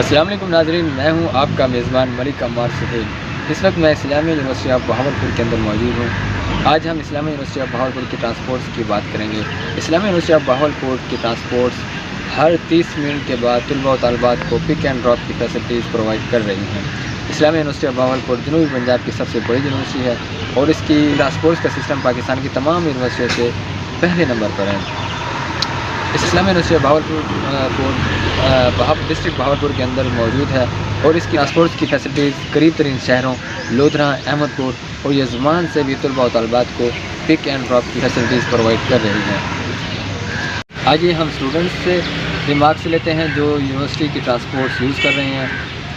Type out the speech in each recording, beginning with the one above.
अस्सलाम वालेकुम नाज़रीन, मैं हूं आपका मेज़बान मलिक अम्मार सुहेल। इस वक्त मैं इस्लामिया यूनिवर्सिटी ऑफ बहावलपुर के अंदर मौजूद हूं। आज हम इस्लामिया यूनिवर्सिटी ऑफ बहावलपुर के ट्रांसपोर्ट्स की बात करेंगे। इस्लामिया यूनिवर्सिटी ऑफ बहावलपुर के ट्रांसपोर्ट्स हर 30 मिनट के बाद तलबा व तालिबात को पिक एंड ड्रॉप की फैसिलिटीज़ प्रोवाइड कर रही हैं। इस्लामिया यूनिवर्सिटी ऑफ बहावलपुर जनूबी पंजाब की सबसे बड़ी यूनिवर्सिटी है और इसकी ट्रांसपोर्ट्स का सिस्टम पाकिस्तान की तमाम यूनिवर्सिटियों से पहले नंबर पर है। इस्लामिया यूनिवर्सिटी बहावलपुर डिस्ट्रिक्ट बहावलपुर के अंदर मौजूद है और इसकी ट्रांसपोर्ट की फैसिलिटीज़ करीब तरीन शहरों लोधरा, अहमदपुर और यजमान से भी तलबा व तालिबात को पिक एंड ड्रॉप की फैसिलिटीज़ प्रोवाइड कर रही हैं। आइए हम स्टूडेंट्स से रिमार्क्स लेते हैं जो यूनिवर्सिटी की ट्रांसपोर्ट यूज़ कर रहे हैं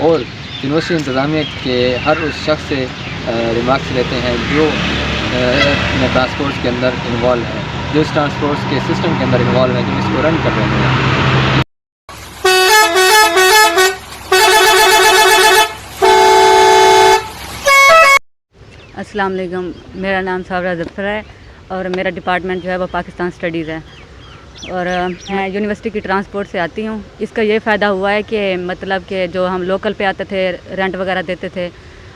और यूनिवर्सिटी इंतज़ामिया के हर उस शख्स से रिमार्क्स लेते हैं जो ट्रांसपोर्ट के अंदर इन्वॉल्व है, जो इस ट्रांसपोर्ट के सिस्टम के अंदर इन्वॉल्व है, जो इसको रन कर रहे हैं। अस्सलाम वालेकुम, मेरा नाम साबरा ज़फ़र है और मेरा डिपार्टमेंट जो है वो पाकिस्तान स्टडीज़ है और मैं यूनिवर्सिटी की ट्रांसपोर्ट से आती हूँ। इसका ये फ़ायदा हुआ है कि मतलब कि जो हम लोकल पे आते थे रेंट वगैरह देते थे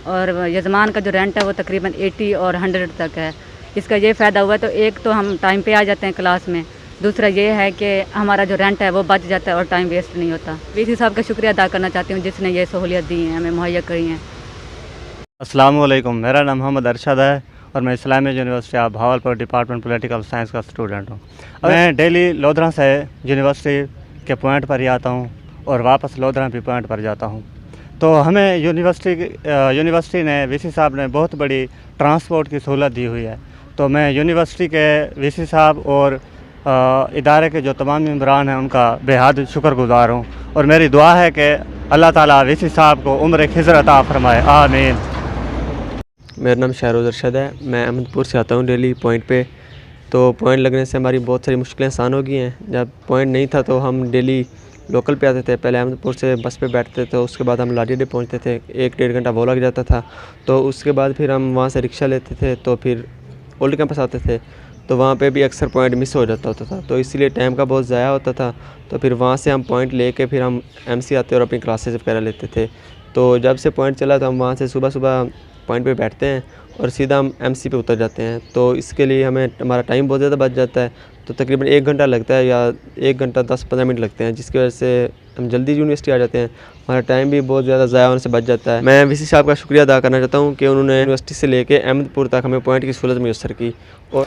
और यजमान का जो रेंट है वो तकरीबन 80 और 100 तक है। इसका ये फ़ायदा हुआ है तो एक तो हम टाइम पे आ जाते हैं क्लास में, दूसरा ये है कि हमारा जो रेंट है वो बच जाता है और टाइम वेस्ट नहीं होता। वीसी साहब का शुक्रिया अदा करना चाहती हूँ जिसने ये सहूलियत दी है, हमें मुहैया करी हैं। अस्सलाम वालेकुम, मेरा नाम मोहम्मद अरशद है और मैं Islamia university of Bahawalpur department political science का स्टूडेंट हूँ। मैं डेली लोधरा से यूनिवर्सिटी के पॉइंट पर ही आता हूँ और वापस लोधरा भी पॉइंट पर जाता हूँ। तो हमें यूनिवर्सिटी ने वीसी साहब ने बहुत बड़ी ट्रांसपोर्ट की सहूलत दी हुई है। तो मैं यूनिवर्सिटी के वीसी साहब और इदारे के जो तमाम मेंबरान हैं उनका बेहद शुक्रगुज़ार हूँ और मेरी दुआ है कि अल्लाह ताला वीसी साहब को उम्र खिज़र अता फरमाए, आमीन। मेरा नाम शाहरोज़ अरशद है, मैं अहमदपुर से आता हूँ डेली पॉइंट पे। तो पॉइंट लगने से हमारी बहुत सारी मुश्किलें आसान हो गई हैं। जब पॉइंट नहीं था तो हम डेली लोकल पे आते थे, पहले अहमदपुर से बस पे बैठते थे, उसके बाद हम लाडीडे पहुँचते थे, 1-1.5 घंटा वो लग जाता था। तो उसके बाद फिर हम वहाँ से रिक्शा लेते थे तो फिर ओल्ड कैंपस आते थे, तो वहाँ पे भी अक्सर पॉइंट मिस हो जाता होता था, तो इसीलिए टाइम का बहुत ज़ाया होता था। तो फिर वहाँ से हम पॉइंट लेके फिर हम एमसी आते और अपनी क्लासेस वगैरह लेते थे। तो जब से पॉइंट चला तो हम वहाँ से सुबह सुबह पॉइंट पे बैठते हैं और सीधा हम एमसी पे उतर जाते हैं। तो इसके लिए हमारा टाइम बहुत ज़्यादा बच जाता है, तो तकरीबन 1 घंटा लगता है या 1 घंटा 10-15 मिनट लगते हैं, जिसकी वजह से हम जल्दी यूनिवर्सिटी आ जाते हैं। हमारा टाइम भी बहुत ज़्यादा ज़ाया होने से बच जाता है। मैं वीसी साहब का शुक्रिया अदा करना चाहता हूँ कि उन्होंने यूनिवर्सिटी से लेके अहमदपुर तक हमें पॉइंट की सहूलत मुयस्सर की। और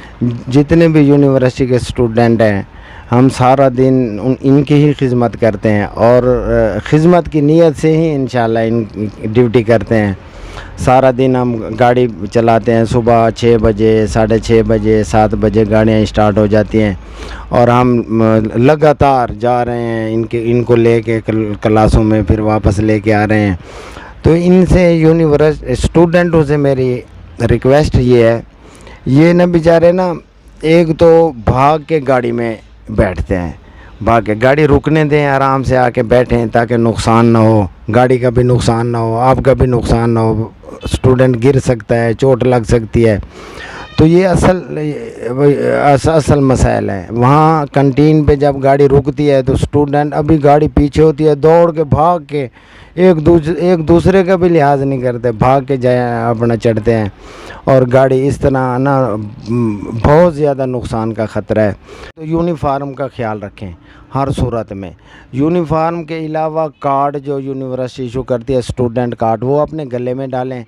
जितने भी यूनिवर्सिटी के स्टूडेंट हैं हम सारा दिन इनकी ही खिदमत करते हैं और ख़िदमत की नीयत से ही इंशाल्लाह इन ड्यूटी करते हैं। सारा दिन हम गाड़ी चलाते हैं, सुबह 6 बजे, 6:30 बजे, 7 बजे गाड़ियाँ स्टार्ट हो जाती हैं और हम लगातार जा रहे हैं इनको लेके क्लासों में, फिर वापस लेके आ रहे हैं। तो इनसे यूनिवर्सिटी स्टूडेंटों से मेरी रिक्वेस्ट ये है, ये ना बेचारे ना एक तो भाग के गाड़ी में बैठते हैं, भाग के गाड़ी रुकने दें, आराम से आके बैठें ताकि नुकसान ना हो, गाड़ी का भी नुकसान ना हो, आपका भी नुकसान ना हो। स्टूडेंट गिर सकता है, चोट लग सकती है। तो ये असल मसाइल है। वहाँ कैंटीन पे जब गाड़ी रुकती है तो स्टूडेंट, अभी गाड़ी पीछे होती है, दौड़ के भाग के एक दूसरे का भी लिहाज नहीं करते, भाग के जाए अपना चढ़ते हैं और गाड़ी इस तरह ना बहुत ज़्यादा नुकसान का ख़तरा है। तो यूनिफार्म का ख्याल रखें हर सूरत में। यूनिफार्म के अलावा कार्ड जो यूनिवर्सिटी इशू करती है, स्टूडेंट कार्ड, वो अपने गले में डालें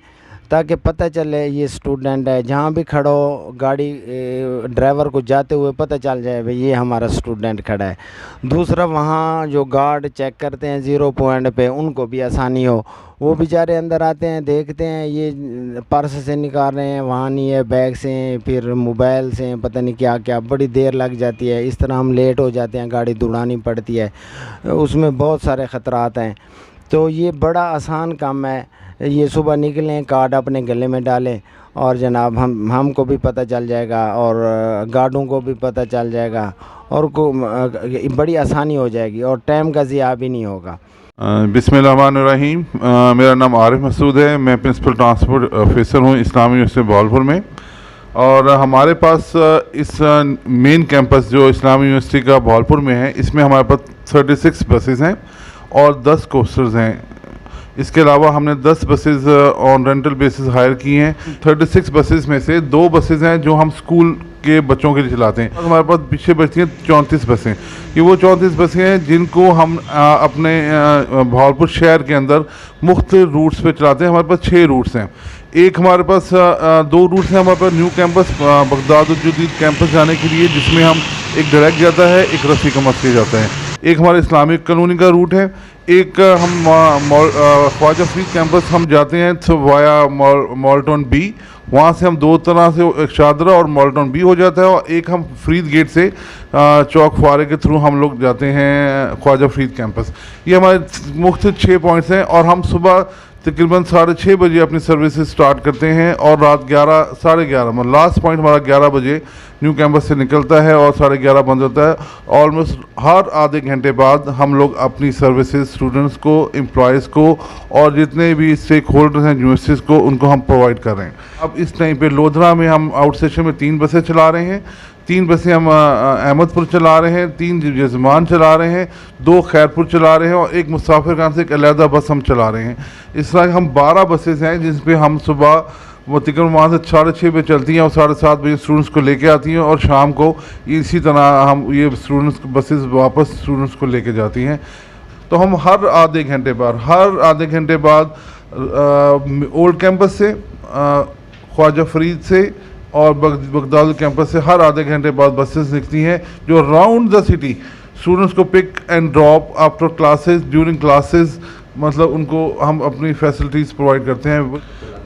ताकि पता चले ये स्टूडेंट है। जहाँ भी खड़ो गाड़ी ड्राइवर को जाते हुए पता चल जाए भाई ये हमारा स्टूडेंट खड़ा है। दूसरा, वहाँ जो गार्ड चेक करते हैं 0 पॉइंट पे, उनको भी आसानी हो। वो बेचारे अंदर आते हैं, देखते हैं ये पर्स से निकाल रहे हैं, वहाँ नहीं है, बैग से, फिर मोबाइल से, पता नहीं क्या क्या, बड़ी देर लग जाती है। इस तरह हम लेट हो जाते हैं, गाड़ी दौड़ानी पड़ती है, उसमें बहुत सारे ख़तरात हैं। तो ये बड़ा आसान काम है। ये सुबह निकलें, कार्ड अपने गले में डालें और जनाब हमको भी पता चल जाएगा और गार्डों को भी पता चल जाएगा और बड़ी आसानी हो जाएगी और टाइम का ज़िया भी नहीं होगा। बिस्मिल्लाहिर्रहमानिर्रहीम। मेरा नाम आरिफ मसूद है, मैं प्रिंसिपल ट्रांसपोर्ट ऑफिसर हूँ इस्लामी यूनिवर्सिटी बहावलपुर में। और हमारे पास इस मेन कैंपस जो इस्लामी यूनिवर्सिटी का बहावलपुर में है, इसमें हमारे पास 36 बसेस हैं और 10 कोस्टर्स हैं। इसके अलावा हमने 10 buses on rental basis hire की हैं। 36 बसेस में से 2 बसेस हैं जो हम स्कूल के बच्चों के लिए चलाते हैं। और हमारे पास पीछे बचती हैं 34 बसें। ये वो 34 बसें हैं जिनको हम अपने भावलपुर शहर के अंदर मुख्तलिफ रूट्स पे चलाते हैं। हमारे पास 6 रूट्स हैं। एक हमारे पास 2 रूट्स हैं हमारे पास न्यू कैंपस बगदाद-उल-जदीद कैंपस जाने के लिए, जिसमें हम एक डायरेक्ट जाता है, एक रफ़ी का मस्ती जाता है। एक हमारे इस्लामिक कॉलोनी का रूट है। एक हम ख्वाजा फरीद कैंपस हम जाते हैं तो वाया मॉल्टन बी, वहाँ से हम 2 तरह से, एक शादरा और मॉल्टन बी हो जाता है, और एक हम फरीद गेट से चौक फुआरे के थ्रू हम लोग जाते हैं ख्वाजा फरीद कैंपस। ये हमारे मुख्तलिफ 6 पॉइंट्स हैं, और हम सुबह तकरीबन 6:30 बजे अपनी सर्विसेज स्टार्ट करते हैं और रात 11 साढ़े 11 मतलब लास्ट पॉइंट हमारा 11 बजे न्यू कैंपस से निकलता है और 11:30 बंद होता है। ऑलमोस्ट हर आधे घंटे बाद हम लोग अपनी सर्विसेज स्टूडेंट्स को, एम्प्लॉयज़ को और जितने भी स्टेक होल्डर्स हैं यूनिवर्सिटीज़ को, उनको हम प्रोवाइड कर रहे हैं। अब इस टाइम पे लोधरा में हम आउट सेशन में 3 बसें चला रहे हैं। 3 बसें हम अहमदपुर चला रहे हैं, 3 यजमान चला रहे हैं, 2 खैरपुर चला रहे हैं, और एक मुसाफिर खान से एक अलहदा बस हम चला रहे हैं। इस तरह हम 12 बसेस हैं जिस पे हम सुबह वो तकरीबन वहाँ से 6:30 बजे चलती हैं और 7:30 बजे स्टूडेंट्स को लेके आती हैं, और शाम को इसी तरह हम ये स्टूडेंट्स बसेस वापस स्टूडेंट्स को लेके जाती हैं। तो हम हर आधे घंटे बाद ओल्ड कैंपस से, ख्वाजा फरीद से और बगदाद कैंपस से हर आधे घंटे बाद बसेस निकलती हैं जो राउंड द सिटी स्टूडेंट्स को pick and drop after classes, during classes, मतलब उनको हम अपनी फैसिलिटीज़ प्रोवाइड करते हैं।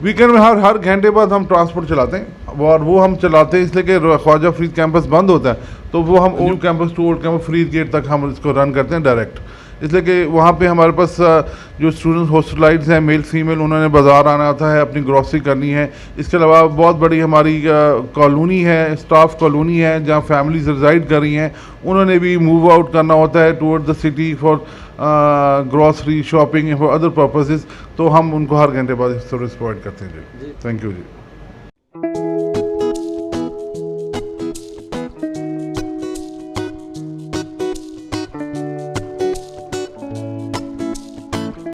वीकेंड में हर घंटे बाद हम ट्रांसपोर्ट चलाते हैं, और वो हम चलाते हैं इसलिए कि ख्वाजा फरीद कैंपस बंद होता है, तो वो हम new campus to old campus Farid gate तक हम इसको रन करते हैं डायरेक्ट। इसलिए कि वहाँ पे हमारे पास जो स्टूडेंट्स हॉस्टलाइज्ड हैं, मेल फीमेल, उन्होंने बाज़ार आना होता है, अपनी ग्रॉसरी करनी है। इसके अलावा बहुत बड़ी हमारी कॉलोनी है, स्टाफ कॉलोनी है, जहाँ फैमिलीज रिजाइड कर रही हैं, उन्होंने भी मूव आउट करना होता है toward the city for grocery shopping for other purposes, तो हम उनको हर घंटे बाद सर्विस प्रोवाइड करते हैं जी। Thank you ji.